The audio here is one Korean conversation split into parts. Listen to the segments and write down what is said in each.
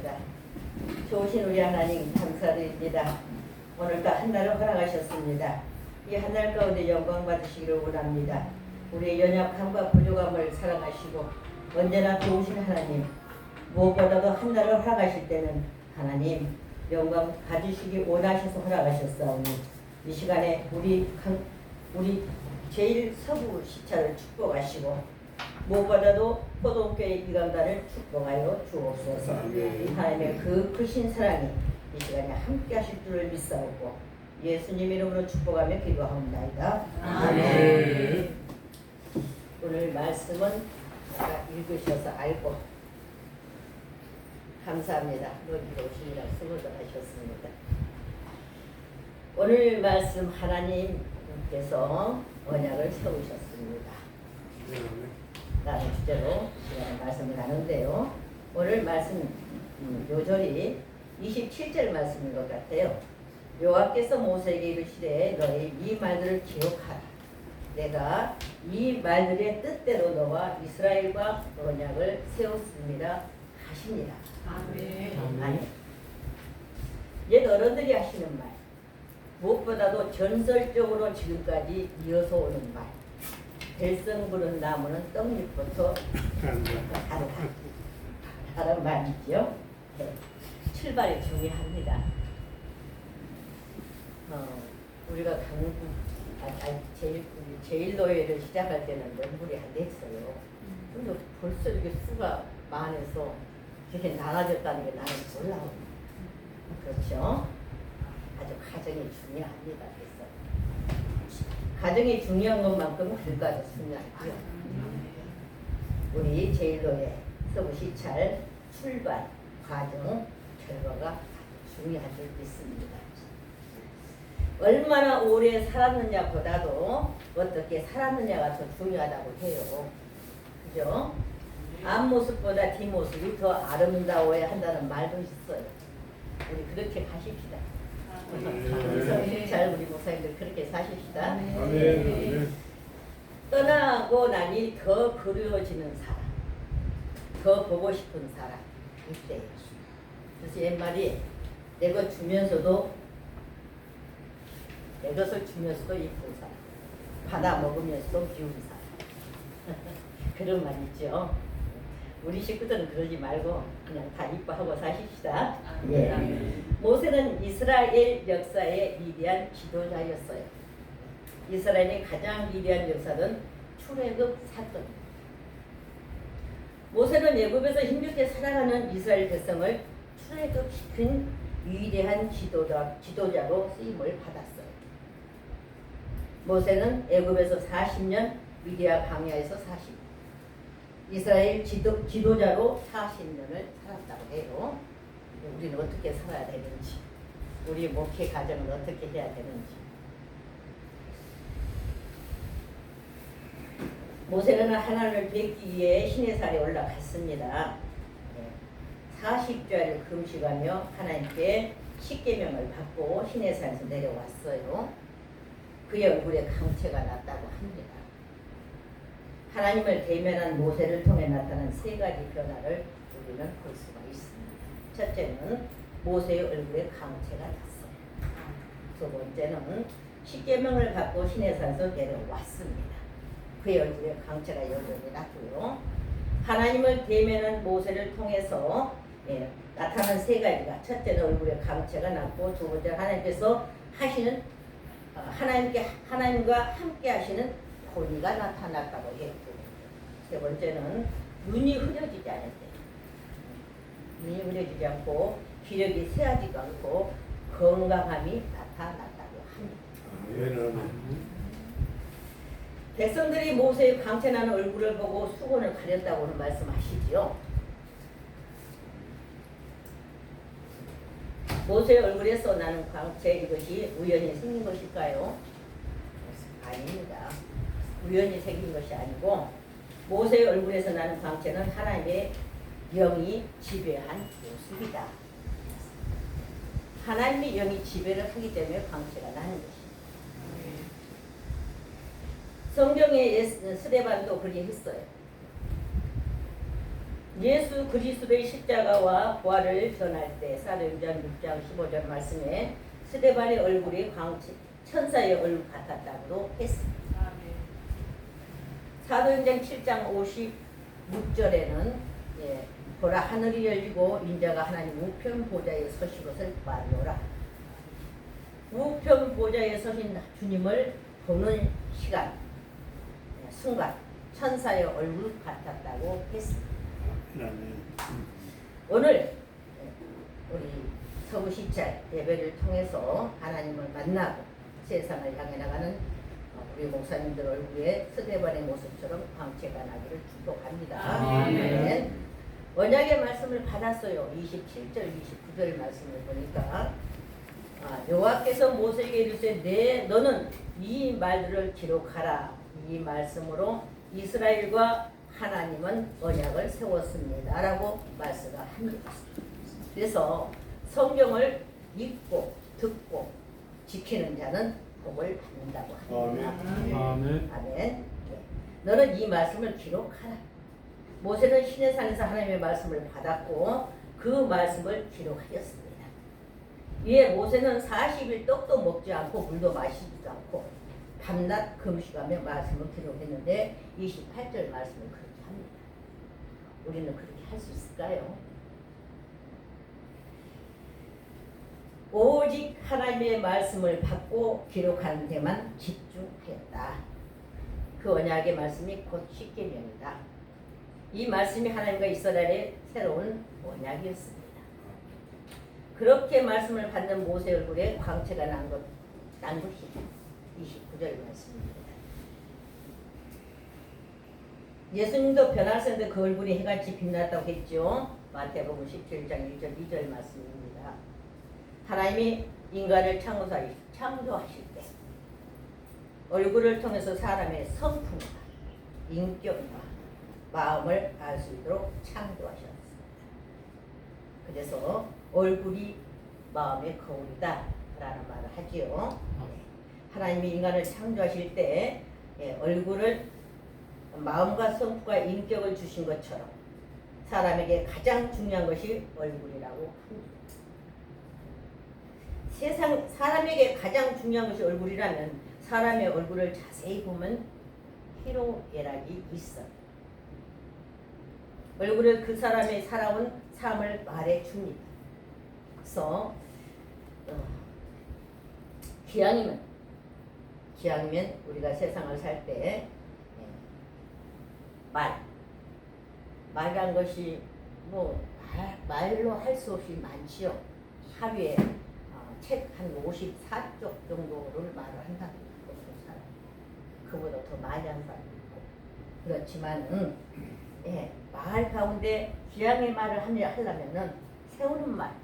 감사합니다. 좋으신 우리 하나님 감사드립니다. 오늘도 한날을 허락하셨습니다. 이 한날 가운데 영광 받으시기를 원합니다. 우리의 연약함과 부족함을 사랑하시고 언제나 좋으신 하나님, 무엇보다도 한날을 허락하실 때는 하나님 영광 가지시기 원하셔서 허락하셨사오니 이 시간에 우리 제일 서부 시차를 축복하시고 무엇보다도 포동교회 이강단을 축복하여 주옵소서. 하나님의 그 크신 사랑이 이 시간에 함께 하실 줄을 믿사오고 예수님 이름으로 축복하며 기도합니다. 아멘. 오늘 말씀은 제가 읽으셔서 알고 감사합니다. 여기로 오시느라 수고들 하셨습니다. 오늘 말씀 하나님께서 언약을 세우셨습니다. 라는 주제로 시간에 말씀을 나누는데요. 오늘 말씀 요절이 27절 말씀인 것 같아요. 여호와께서 모세에게 이르시되 너희 이 말들을 기억하라. 내가 이 말들의 뜻대로 너와 이스라엘과 언약을 세웠습니다 하십니다. 아멘. 아멘. 옛 어른들이 하시는 말, 무엇보다도 전설적으로 지금까지 이어서 오는 말. 별성 부른 나무는 떡잎부터 다른 말이죠. 네. 출발이 중요합니다. 우리가 제일노예를 시작할 때는 명분이 안 됐어요. 근데 벌써 이렇게 수가 많아서 이렇게 나눠졌다는 게 나는 놀라워. 그렇죠? 아주 가정이 중요합니다. 그래서 가정이 중요한 것만큼 결과도 중요하고요. 우리 제일노예 서부 시찰 출발 과정 결과가 아주 중요한 줄 믿습니다. 얼마나 오래 살았느냐 보다도 어떻게 살았느냐가 더 중요하다고 해요. 그죠? 앞모습보다 뒷모습이 더 아름다워야 한다는 말도 있어요. 우리 그렇게 가십시다. 그래서 잘 우리 목사님들 그렇게 사십시다. 네. 떠나고 나니 더 그리워지는 사람, 더 보고 싶은 사람 이때예요. 그래서 옛말이 내 것 주면서도 내 것을 주면서도 이쁜 사람, 받아 먹으면서도 비운 사람 그런 말 있죠. 우리 식구들은 그러지 말고 그냥 다 이뻐하고 사십시다. 예. 모세는 이스라엘 역사의 위대한 지도자였어요. 이스라엘의 가장 위대한 역사는 출애굽 사건입니다. 모세는 애굽에서 힘겹게 살아가는 이스라엘 백성을 출애굽시킨 위대한 지도자로 쓰임을 받았어요. 모세는 애굽에서 40년, 미디아 광야에서 40년, 이스라엘 지도자로 40년을 살았다고 해요. 우리는 어떻게 살아야 되는지, 우리 목회 가정은 어떻게 해야 되는지. 모세는 하나님을 뵙기 위해 시내산에 올라갔습니다. 40주를 금식하며 하나님께 십계명을 받고 시내산에서 내려왔어요. 그의 얼굴에 강체가 났다고 합니다. 하나님을 대면한 모세를 통해 나타난 세 가지 변화를 우리는 볼 수가 있습니다. 첫째는 모세의 얼굴에 강체가 났어요. 두 번째는 십계명을 받고 시내산에서 내려왔습니다. 그의 얼굴에 강체가 여전히 났고요. 하나님을 대면한 모세를 통해서 나타난 세 가지가, 첫째는 얼굴에 강체가 났고, 두 번째 하나님께서 하시는 하나님과 함께 하시는 권위가 나타났다고 했고, 세 번째는 눈이 흐려지지 않을 때, 눈이 흐려지지 않고 기력이 쇠하지도 않고 건강함이 나타났다고 합니다. 백성들이 모세의 강체나는 얼굴을 보고 수건을 가렸다고는 말씀하시지요. 모세의 얼굴에서 나는 광채, 이것이 우연히 생긴 것일까요? 아닙니다. 우연히 생긴 것이 아니고 모세의 얼굴에서 나는 광채는 하나님의 영이 지배한 모습이다. 하나님의 영이 지배를 하기 때문에 광채가 나는 것입니다. 성경의 스데반도 그렇게 했어요. 예수 그리스도의 십자가와 부활을 전할 때 사도행전 6장 15절 말씀에 스데반의 얼굴이 광채 천사의 얼굴 같았다고도 했습니다. 사도행전 7장 56절에는 보라 하늘이 열리고 인자가 하나님 우편 보좌에 서신 것을 말하노라. 우편 보좌에 서신 주님을 보는 시간, 순간 천사의 얼굴 같았다고 했습니다. 오늘 우리 서부시찰 예배를 통해서 하나님을 만나고 세상을 향해 나가는 우리 목사님들 얼굴에 스데반의 모습처럼 광채가 나기를 축복합니다. 아멘. 언약의 말씀을 받았어요. 27절 29절 말씀을 보니까 여호와께서 모세에게 이르시되 너는 이 말들을 기록하라. 이 말씀으로 이스라엘과 하나님은 언약을 세웠습니다 라고 말씀을 합니다. 그래서 성경을 읽고 듣고 지키는 자는 복을 받는다고 합니다. 아멘. 아멘. 너는 이 말씀을 기록하라. 모세는 시내산에서 하나님의 말씀을 받았고 그 말씀을 기록하였습니다. 이에 모세는 40일 떡도 먹지 않고 물도 마시지도 않고 밤낮 금식하며 말씀을 기록했는데 28절 말씀을 그렇게 합니다. 우리는 그렇게 할 수 있을까요? 오직 하나님의 말씀을 받고 기록하는 데만 집중하였다. 그 언약의 말씀이 곧 십계명이다. 이 말씀이 하나님과 이스라엘의 새로운 언약이었습니다. 그렇게 말씀을 받는 모세 얼굴에 광채가 난 것이 29절 말씀입니다. 예수님도 변화하셨는데 그 얼굴이 해같이 빛났다고 했죠. 마태복음 17장 1절 2절 말씀입니다. 하나님이 인간을 창조하실 때 얼굴을 통해서 사람의 성품과 인격과 마음을 알 수 있도록 창조하셨습니다. 그래서 얼굴이 마음의 거울이다 라는 말을 하지요. 하나님이 인간을 창조하실 때 얼굴을 마음과 성품과 인격을 주신 것처럼 사람에게 가장 중요한 것이 얼굴이라고 합니다. 사람에게 가장 중요한 것이 얼굴이라면 사람의 얼굴을 자세히 보면 희로애락이 있어요. 얼굴을 그 사람의 살아온 삶을 말해줍니다. 그래서 기왕이면 우리가 세상을 살 때 말이란 것이 말로 할 수 없이 많지요. 하루에 책 한 54쪽 정도를 말을 한다고 사람. 그보다 더 많이 한 사람이 있고. 그렇지만 말 가운데 기왕의 말을 하려면은 세우는 말,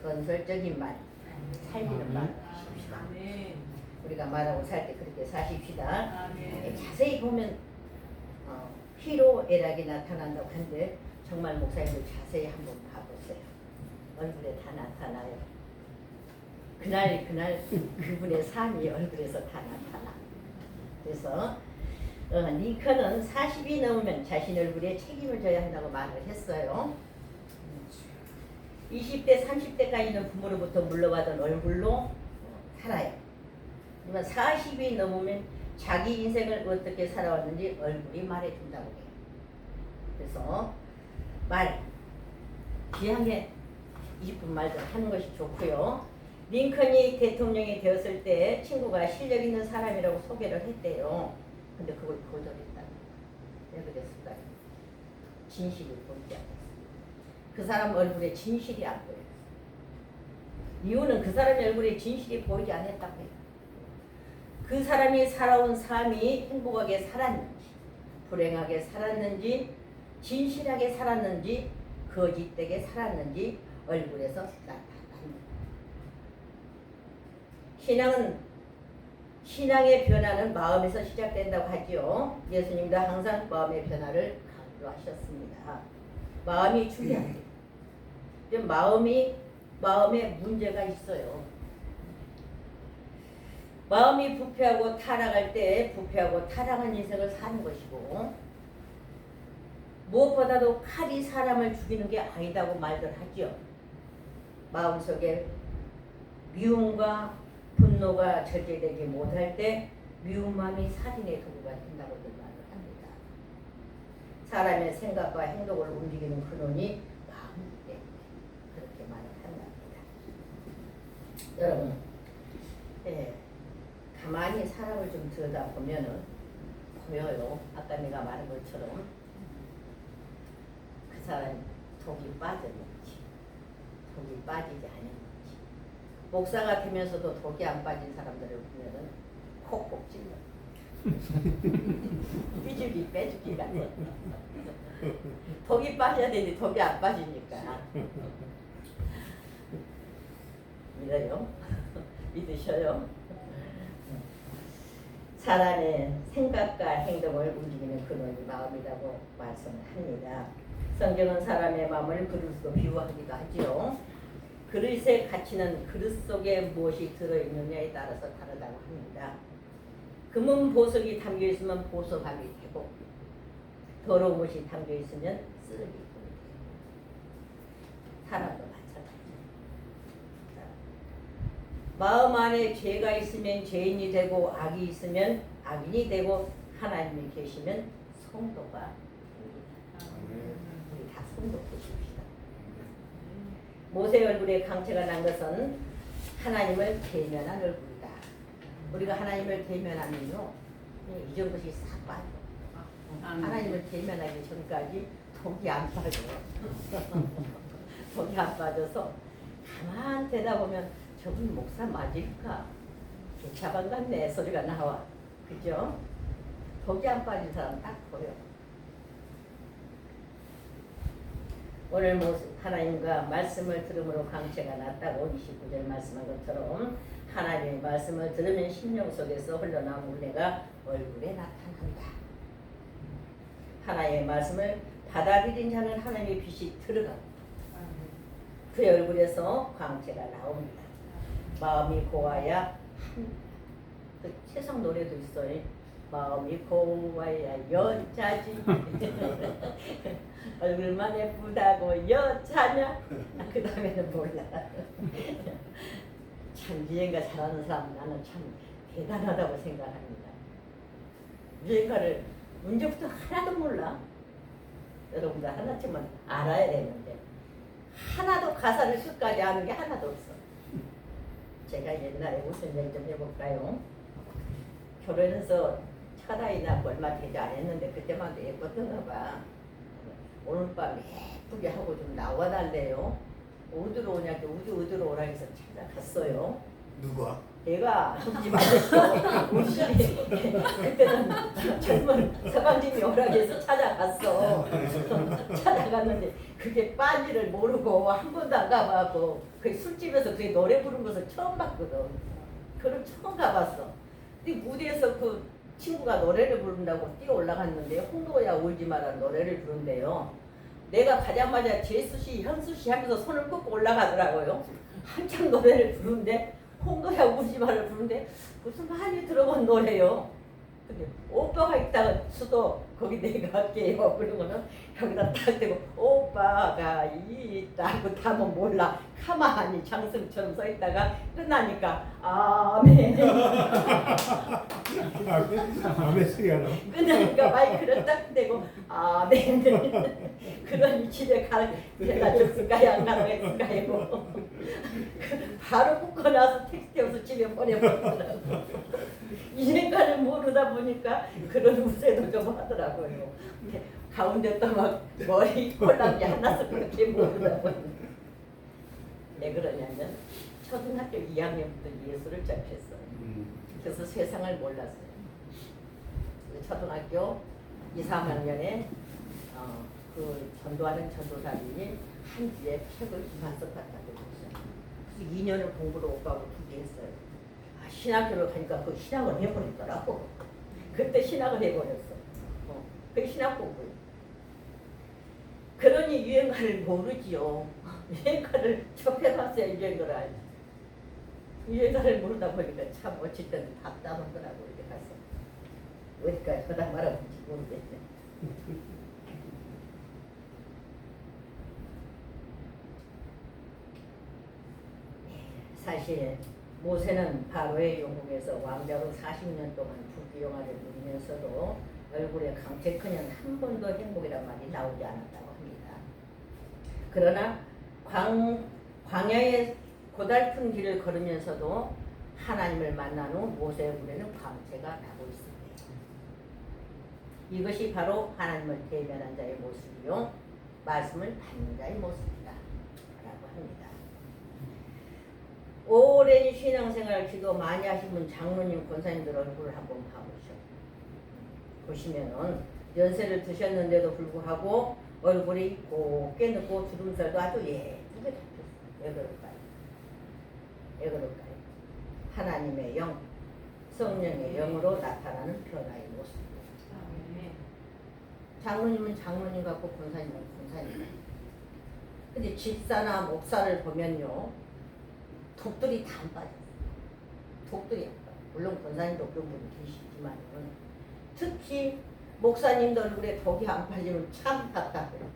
건설적인 말, 살리는 말 하십시다. 우리가 말하고 살 때 그렇게 사십시다. 자세히 보면 희로애락이 나타난다고 하는데 정말 목사님들 자세히 한번 봐보세요. 얼굴에 다 나타나요. 그날 그분의 삶이 얼굴에서 다 나타나. 그래서 링컨은 40이 넘으면 자신 얼굴에 책임을 져야 한다고 말을 했어요. 20대 30대까지는 부모로부터 물려받은 얼굴로 살아요. 하지만 40이 넘으면 자기 인생을 어떻게 살아왔는지 얼굴이 말해준다고 해요. 그래서 귀하게 이쁜 말들 하는 것이 좋고요. 링컨이 대통령이 되었을 때 친구가 실력 있는 사람이라고 소개를 했대요. 근데 그걸 거절했다고. 왜 그랬을까요? 진실이 보이지 않았어요. 그 사람 얼굴에 진실이 안 보여요. 이유는 그 사람의 얼굴에 진실이 보이지 않았다고 해요. 그 사람이 살아온 삶이 행복하게 살았는지, 불행하게 살았는지, 진실하게 살았는지, 거짓되게 살았는지 얼굴에서 나타납니다. 신앙의 변화는 마음에서 시작된다고 하지요. 예수님도 항상 마음의 변화를 강조하셨습니다. 마음이 중요합니다. 마음에 문제가 있어요. 마음이 부패하고 타락할 때 부패하고 타락한 인생을 사는 것이고 무엇보다도 칼이 사람을 죽이는 게 아니다고 말들 하죠. 마음속에 미움과 분노가 절제되지 못할 때 미운 마음이 살인의 도구가 된다고들 말을 합니다. 사람의 생각과 행동을 움직이는 근원이 마음이기 때문에 그렇게 말을 한답니다. 여러분, 가만히 사람을 좀 들여다보면은 보여요. 아까 내가 말한 것처럼 그 사람이 독이 빠졌는지 독이 빠지지 않았는지. 목사가 되면서도 독이 안 빠진 사람들을 보면은 콕콕 찔러 삐죽이 빼죽이 같아. 독이 빠져야 되는데 독이 안 빠지니까. 믿어요? 믿으셔요? 사람의 생각과 행동을 움직이는 근원이 마음이라고 말씀합니다. 성경은 사람의 마음을 그릇으로 비유하기도 하지요. 그릇의 가치는 그릇 속에 무엇이 들어있느냐에 따라서 다르다고 합니다. 금은 보석이 담겨있으면 보석함이 되고 더러운 것이 담겨있으면 쓰레기가 되고 사람도 마찬가지입니다. 마음 안에 죄가 있으면 죄인이 되고 악이 있으면 악인이 되고 하나님이 계시면 성도가 됩니다. 우리 다 성도 되십시다. 모세 얼굴에 강체가 난 것은 하나님을 대면한 얼굴이다. 우리가 하나님을 대면하면요, 이전 것이 싹 빠져. 하나님을 대면하기 전까지 독이 안 빠져. 독이 안 빠져서 가만 되다 보면 저분 목사 맞을까? 개차반 같네 소리가 나와. 그죠? 독이 안 빠진 사람 딱 보여. 오늘 하나님과 말씀을 들음으로 강체가 났다고 29절 말씀한 것처럼 하나님의 말씀을 들으면 심령 속에서 흘러나온 은혜가 얼굴에 나타난다. 하나님의 말씀을 받아들인 자는 하나님의 빛이 들어가고 그의 얼굴에서 광채가 나옵니다. 마음이 고와야 그 세상 노래도 있어요. 마음이 고와야 여자지. 얼굴만 예쁘다고 여자냐? 그 다음에는 몰라. 참 유행가 잘하는 사람 나는 참 대단하다고 생각합니다. 유행가를 문제부터 하나도 몰라. 여러분들 하나쯤은 알아야 되는데 하나도 가사를 끝까지 아는 게 하나도 없어. 제가 옛날에 무슨 얘기 좀 해볼까요? 결혼해서 첫 아이 낳고 얼마 되지 않았는데 그때만 해도 예뻤던가 봐. 오늘 밤 예쁘게 하고 좀 나와달래요. 어디로 오냐고 어디로 오라 해서 찾아갔어요. 누가? 얘가 우리 맞았어. 그때는 젊은 서방님이 오라고 해서 찾아갔어. 찾아갔는데 그게 빠지를 모르고 한 번도 안 가봐고 그 술집에서 그게 노래 부른 것을 처음 봤거든. 그걸 처음 가봤어. 근데 무대에서 그 친구가 노래를 부른다고 뛰어 올라갔는데 홍도야 울지 마라 노래를 부른대요. 내가 가자마자 재수씨 현수씨 하면서 손을 꺾고 올라가더라고요. 한참 노래를 부르는데 홍도야 울지 마를 부르는데 무슨 많이 들어본 노래요. 근데 오빠가 있다가 수도 거기 내가 할게요. 그러고는 여기다 딱 대고 오빠가 있다고 다면 몰라. 가만히 장승처럼 서 있다가 끝나니까 아멘. 아멘 소리가 나. 끝나니까 마이크를 딱 대고 아멘. 그러니 집에 데려다 줬을까요? 안 가고 했을까요? 바로 붙고 나서 택시 태워서 집에 보내버리더라고. 이제까지 모르다 보니까 그런 우세도 좀 하더라고요. 가운데 또 막 머리 꼴랑이 하나서 그렇게 모르다 보니까. 왜 그러냐면 초등학교 2학년부터 예수를 접했어요. 그래서 세상을 몰랐어요. 초등학교 2, 3학년에 그 전도하는 전도사님이 한 주에 책을 2만 석 갖다 줬어요. 그래서 2년을 공부를 오빠하고 2개 했어요. 신학교를 가니까 그 신학을 해버리더라고. 그때 신학을 해버렸어. 그 신학 공부예요. 그러니 유행가를 모르지요. 유행가를 접해봤어야 유행가를 알지. 유행가를 모르다 보니까 참 어쩔 때는 답답하더라고. 이렇게 가서 어디까지 하다 말아본지 모르겠네. 사실 모세는 바로의 영국에서 왕자로 40년 동안 부귀영화를 누리면서도 얼굴에 강태크는 한 번도 행복이란 말이 나오지 않았다고 합니다. 그러나 광야의 고달픈 길을 걸으면서도 하나님을 만난 후 모세 얼굴에는 광채가 나고 있습니다. 이것이 바로 하나님을 대면한 자의 모습이요 말씀을 받는 자의 모습이다 라고 합니다. 오랜 신앙생활 기도 많이 하신 분 장로님 권사님들 얼굴을 한번 보시면은 연세를 드셨는데도 불구하고 얼굴이 곱게 늦고 주름살도 아주 예쁘게 잡혔어요. 왜 그럴까요? 왜 그럴까요? 하나님의 영, 성령의 영으로 나타나는 변화의 모습입니다. 장로님은 장로님 같고 권사님은 권사님. 근데 집사나 목사를 보면요, 독들이 다 안 빠져요. 독들이 안 빠져요. 물론 권사님도 그런 분이 계시지만 특히 목사님도 얼굴에 독이 안 빠지면 참 답답해요.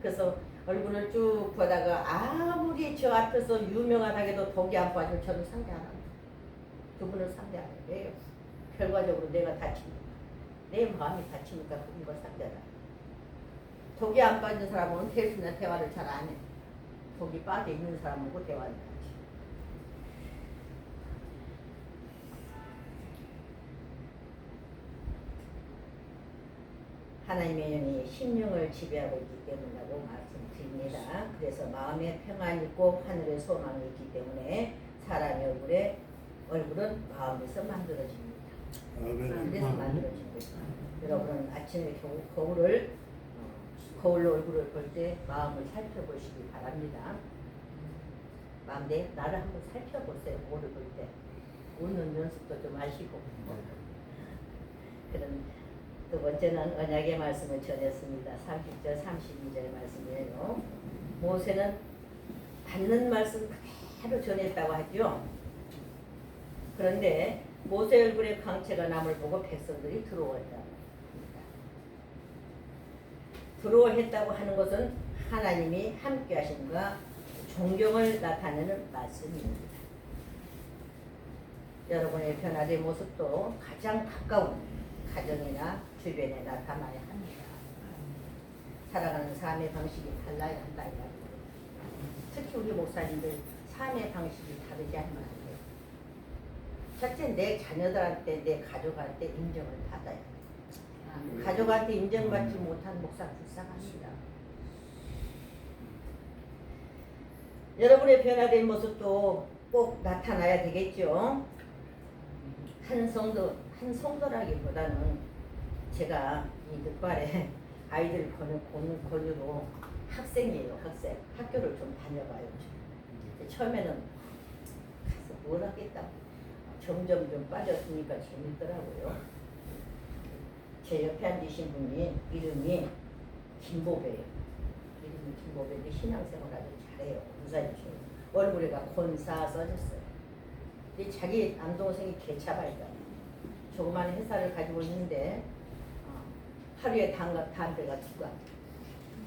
그래서 얼굴을 쭉 보다가 아무리 저 앞에서 유명하다해도 독이 안 빠지면 저는 상대 안 합니다. 그분을 상대 안 해요. 왜요? 결과적으로 내가 다칩니다. 내 마음이 다치니까 그분과 상대다. 독이 안 빠진 사람은 대화를 잘 안 해. 독이 빠져 있는 사람하고 대화를 하지. 하나님의 영이 심령을 지배하고 있기 때문이라고 말씀드립니다. 그래서 마음에 평안이 있고 하늘의 소망이 있기 때문에 사람의 얼굴은 마음에서 만들어집니다. 그래서 만들어집니다. 여러분은 아침에 거울로 얼굴을 볼 때 마음을 살펴보시기 바랍니다. 마음에 나를 한번 살펴보세요. 거울을 볼 때. 웃는 연습도 좀 하시고. 그런 두 번째는 언약의 말씀을 전했습니다. 30절 32절 말씀이에요. 모세는 받는 말씀 그대로 전했다고 하죠. 그런데 모세 얼굴에 광채가 남을 보고 백성들이 두려워했다. 두려워했다고 하는 것은 하나님이 함께 하심과 존경을 나타내는 말씀입니다. 여러분의 변화된 모습도 가장 가까운 가정이나 주변에 나타나야 합니다. 살아가는 삶의 방식이 달라야 한다. 특히 우리 목사님들 삶의 방식이 다르지 않으면 안 돼요. 첫째, 내 자녀들한테, 내 가족한테 인정을 받아야 돼요. 가족한테 인정받지 못한 목사 불쌍합니다. 여러분의 변화된 모습도 꼭 나타나야 되겠죠. 한 성도라기보다는 제가 이 늦발에 아이들 권유로 학생이에요. 학생. 학교를 좀 다녀봐요. 처음에는 가서 뭘 하겠다. 점점 좀 빠졌으니까 재밌더라고요. 제 옆에 앉으신 분이 이름이 김보배예요. 이름이 김보배인데 신앙생활 아주 잘해요. 군사이죠. 얼굴에가 권사 써졌어요. 근데 자기 남동생이 개차발이다. 조그마한 회사를 가지고 있는데 하루에 담배가 2관.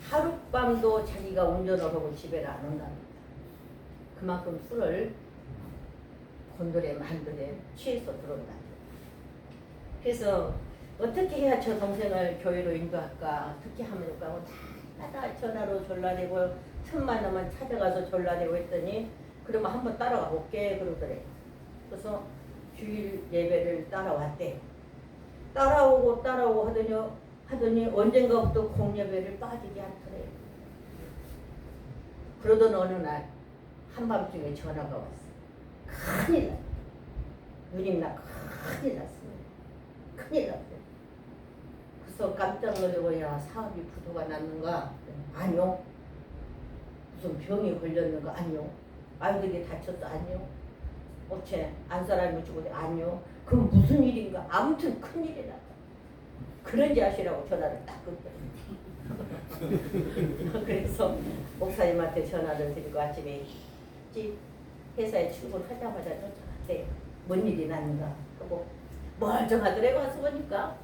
하룻밤도 자기가 운전을 하고 집에를 안 온답니다. 그만큼 술을 곤드레 만드레 취해서 들어온다. 그래서 어떻게 해야 저 동생을 교회로 인도할까? 어떻게 하면 될까? 하고 다 전화로 전라대고 틈만 나면 찾아가서 전라대고 했더니 그러면 한번 따라가 볼게 그러더래. 그래서 주일 예배를 따라왔대. 따라오고 하더니 언젠가부터 공예배를 빠지지 않더래. 그러던 어느 날 한밤중에 전화가 왔어. 큰일 났어. 누님 나 큰일 났습니다. 큰일 났어요. 그래서 깜짝 놀라고 야 사업이 부도가 났는가? 아니요. 무슨 병이 걸렸는가? 아니요. 아이들이 다쳤어? 아니요. 어째 안 사람이 죽었대? 아니요. 그럼 무슨 일인가? 아무튼 큰일이 났다. 그런지 아시라고 전화를 딱 끊더라고요. 그래서 목사님한테 전화를 드리고 아침에 회사에 출근하자마자 쫓아갔대요. 뭔 일이 났는가 하고 멀쩡하더라고 와서 보니까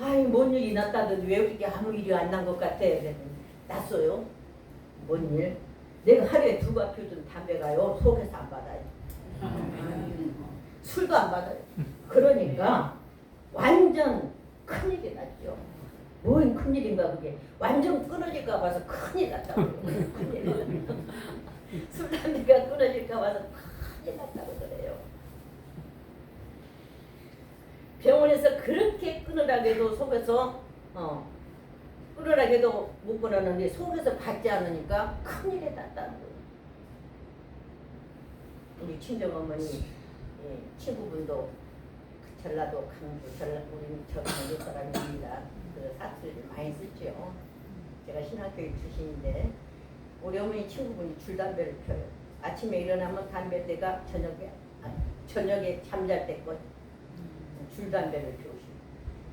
아이 뭔 일이 났다더니 왜 이렇게 아무 일이 안 난 것 같아. 그랬더니 났어요. 뭔 일? 내가 하루에 2갑 피우던 담배가요 속에서 안 받아요. 술도 안 받아요. 그러니까 완전 큰일이 났죠. 뭔 큰일인가 그게. 완전 끊어질까 봐서 큰일 났다고 그래요. 큰일 났다. 술 담배가 끊어질까 봐서 큰일 났다고 그래요. 병원에서 그렇게 끊으라고 속에서 끊으라고 못 끊었는데 속에서 받지 않으니까 큰일이 났다는 거예요. 우리 친정어머니 친구분도 전라도 강주 우리 강주 사람입니다. 그 사투리를 많이 쓰죠. 제가 신학교육 출신인데 우리 어머니 친구분이 줄담배를 펴요. 아침에 일어나면 담배대가 저녁에 잠잘 때껏 줄담배를 피우시고.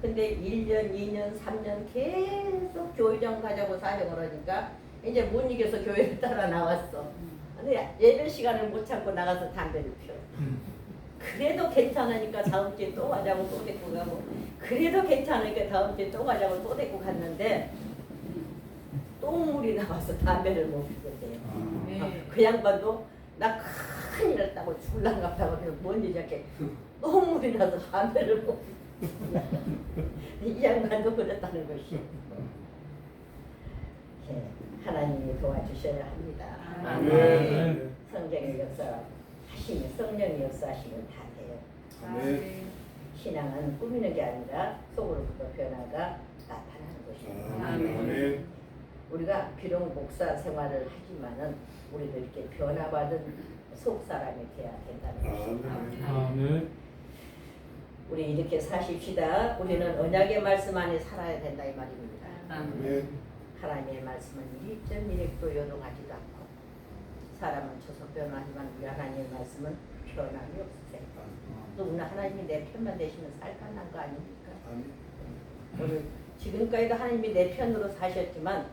근데 1년, 2년, 3년 계속 교회장 가자고 사정을 하니까 이제 못 이겨서 교회를 따라 나왔어. 근데 예배 시간을 못 참고 나가서 담배를 피워. 그래도 괜찮으니까 다음 주에 또 가자고 또 데리고 가고, 그래도 괜찮으니까 다음 주에 또 가자고 또 데리고 갔는데 똥물이 나와서 담배를 못 피웠대요. 그 양반도 나 큰일 났다고 죽을랑갑다고 그래서 뭔지 이렇게 똥물이 나서 담배를 못 피웠대요. 이 양반도 그랬다는 것이. 하나님이 도와주셔야 합니다. 아멘. 성경의 역사 하시면 성령의 역사하시면 다 돼요. 아멘. 신앙은 꾸미는 게 아니라 속으로부터 변화가 나타나는 것입니다. 아멘. 우리가 비록 목사 생활을 하지만은 우리도 이렇게 변화받은 속 사람이 돼야 된다는 것입니다. 아멘. 우리 이렇게 사십시다. 우리는 언약의 말씀 안에 살아야 된다 이 말입니다. 아멘. 하나님의 말씀은 일점일획도 요동하지도 않고 사람은 쳐서 변하지만 우리 하나님의 말씀은 변함이 없으세요. 또 우리 하나님이 내 편만 되시면 살간난 거 아닙니까? 오늘 지금까지도 하나님이 내 편으로 사셨지만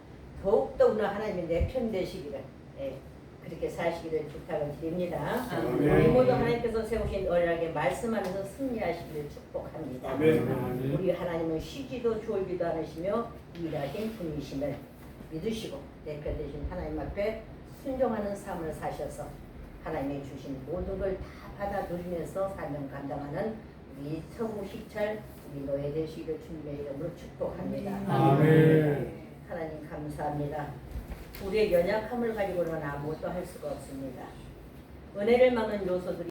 더욱더 오늘 하나님이 내 편 되시기를 그렇게 사시기를 부탁을 드립니다. 우리 모두 하나님께서 세우신 언약의 말씀 안에서 승리하시기를 축복합니다. 우리 하나님은 쉬지도 졸지도 않으시며 일하신 분이심을 믿으시고 내 편 되신 하나님 앞에 순종하는 삶을 사셔서 하나님이 주신 모든 걸 다 받아 누리면서 사명 감당하는 우리 서구식철 우리 노예 되시기를 주님의 이름으로 축복합니다. 아멘. 하나님 감사합니다. 우리의 연약함을 가지고는 아무것도 할 수가 없습니다. 은혜를 막는 요소들이